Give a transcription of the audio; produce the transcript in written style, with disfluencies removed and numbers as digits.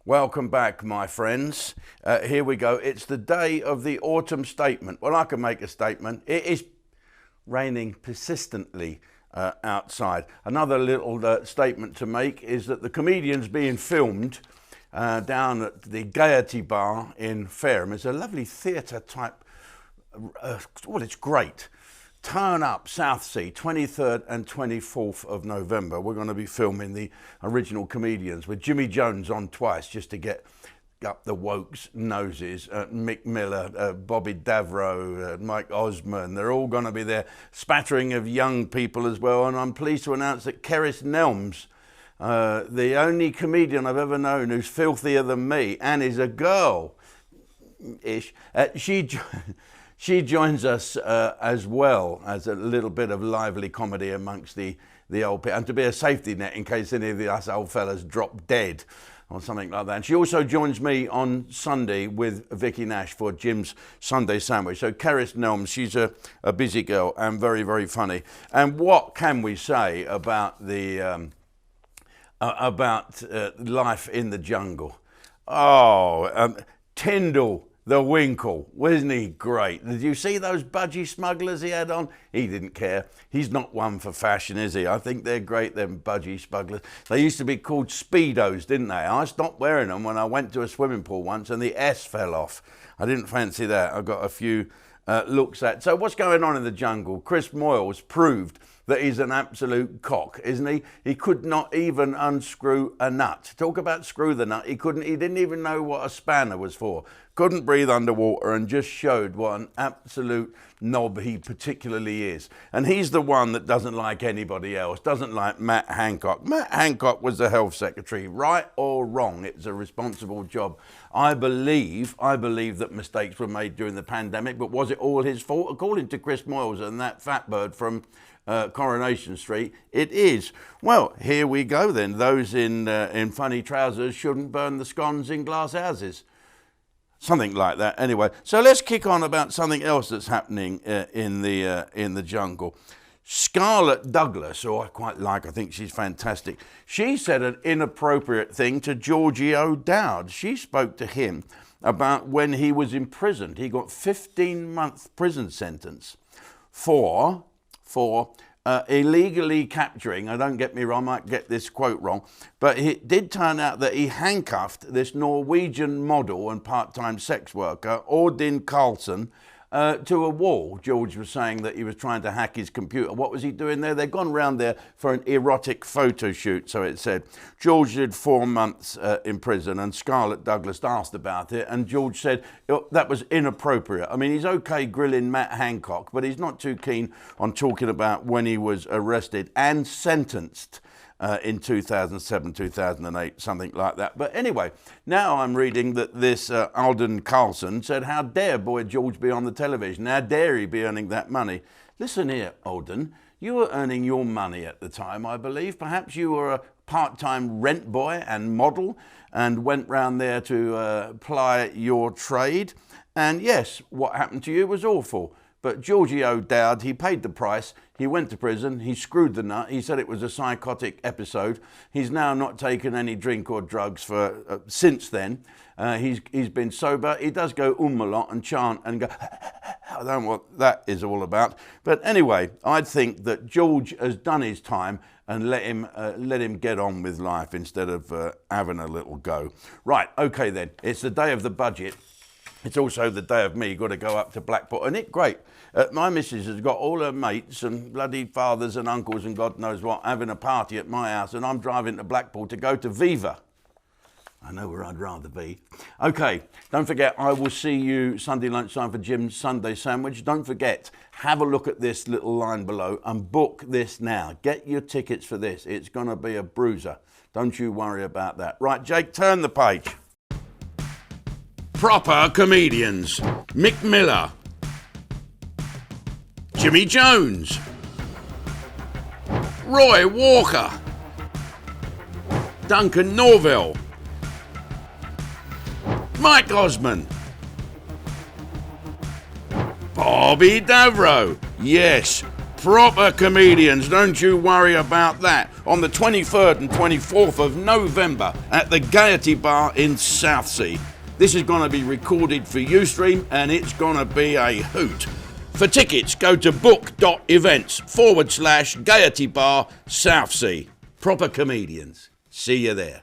Welcome back, my friends. Here we go. It's the day of the autumn statement. Well, I can make a statement. It is raining persistently outside. Another little statement to make is that the comedian's being filmed down at the Gaiety Bar in Fareham. It's a lovely theatre type, well, it's great. Turn up, Southsea, 23rd and 24th of November. We're going to be filming the original comedians with Jimmy Jones on twice just to get up the wokes' noses. Mick Miller, Bobby Davro, Mike Osmond, they're all going to be there. Spattering of young people as well. And I'm pleased to announce that Cerys Nelms, the only comedian I've ever known who's filthier than me and is a girl-ish, she joins us as well as a little bit of lively comedy amongst the old people, and to be a safety net in case any of us old fellas drop dead or something like that. And she also joins me on Sunday with Vicky Nash for Jim's Sunday Sandwich. So Cerys Nelms, she's a busy girl and very, very funny. And what can we say about the life in the jungle? Oh, Tindall, the winkle, wasn't he great? Did you see those budgie smugglers he had on? He didn't care. He's not one for fashion, is he? I think they're great, them budgie smugglers. They used to be called Speedos, didn't they? I stopped wearing them when I went to a swimming pool once and the S fell off. I didn't fancy that. I got a few looks at. So what's going on in the jungle? Chris Moyles proved that he's an absolute cock, isn't he? He could not even unscrew a nut. Talk about screw the nut. He didn't even know what a spanner was for. Couldn't breathe underwater and just showed what an absolute knob he particularly is. And he's the one that doesn't like anybody else, doesn't like Matt Hancock. Matt Hancock was the health secretary, right or wrong. It's a responsible job. I believe that mistakes were made during the pandemic, but was it all his fault? According to Chris Moyles and that fat bird from Coronation Street, it is. Well, here we go then. Those in funny trousers shouldn't burn the scones in glass houses. Something like that. Anyway, so let's kick on about something else that's happening in the jungle. Scarlett Douglas, who I quite like, I think she's fantastic. She said an inappropriate thing to Georgie O'Dowd. She spoke to him about when he was imprisoned. He got 15-month prison sentence for illegally capturing, don't get me wrong, I might get this quote wrong, but it did turn out that he handcuffed this Norwegian model and part-time sex worker, Odin Karlsson, to a wall. George was saying that he was trying to hack his computer. What was he doing there? They'd gone round there for an erotic photo shoot, so it said. George did 4 months in prison, and Scarlett Douglas asked about it, and George said that was inappropriate. I mean, he's okay grilling Matt Hancock, but he's not too keen on talking about when he was arrested and sentenced in 2007, 2008, something like that. But anyway, now I'm reading that this Alden Carlson said, how dare Boy George be on the television? How dare he be earning that money? Listen here, Alden, you were earning your money at the time, I believe. Perhaps you were a part-time rent boy and model and went round there to ply your trade. And yes, what happened to you was awful. But Georgie O'Dowd, he paid the price. He went to prison. He screwed the nut. He said it was a psychotic episode. He's now not taken any drink or drugs for since then. He's been sober. He does go a lot and chant and go, I don't know what that is all about. But anyway, I think that George has done his time and let him get on with life instead of having a little go. Right, okay then. It's the day of the budget. It's also the day of me, got to go up to Blackpool. And it's great. My missus has got all her mates and bloody fathers and uncles and God knows what having a party at my house, and I'm driving to Blackpool to go to Viva. I know where I'd rather be. Okay, don't forget, I will see you Sunday lunchtime for Jim's Sunday Sandwich. Don't forget, have a look at this little line below and book this now. Get your tickets for this. It's going to be a bruiser. Don't you worry about that. Right, Jake, turn the page. Proper comedians. Mick Miller, Jimmy Jones, Roy Walker, Duncan Norville, Mike Osmond, Bobby Davro. Yes, proper comedians, don't you worry about that. on the 23rd and 24th of November at the Gaiety Bar in Southsea. This is going to be recorded for Ustream and it's going to be a hoot. For tickets, go to book.events/Gaiety Bar Southsea. Proper comedians. See you there.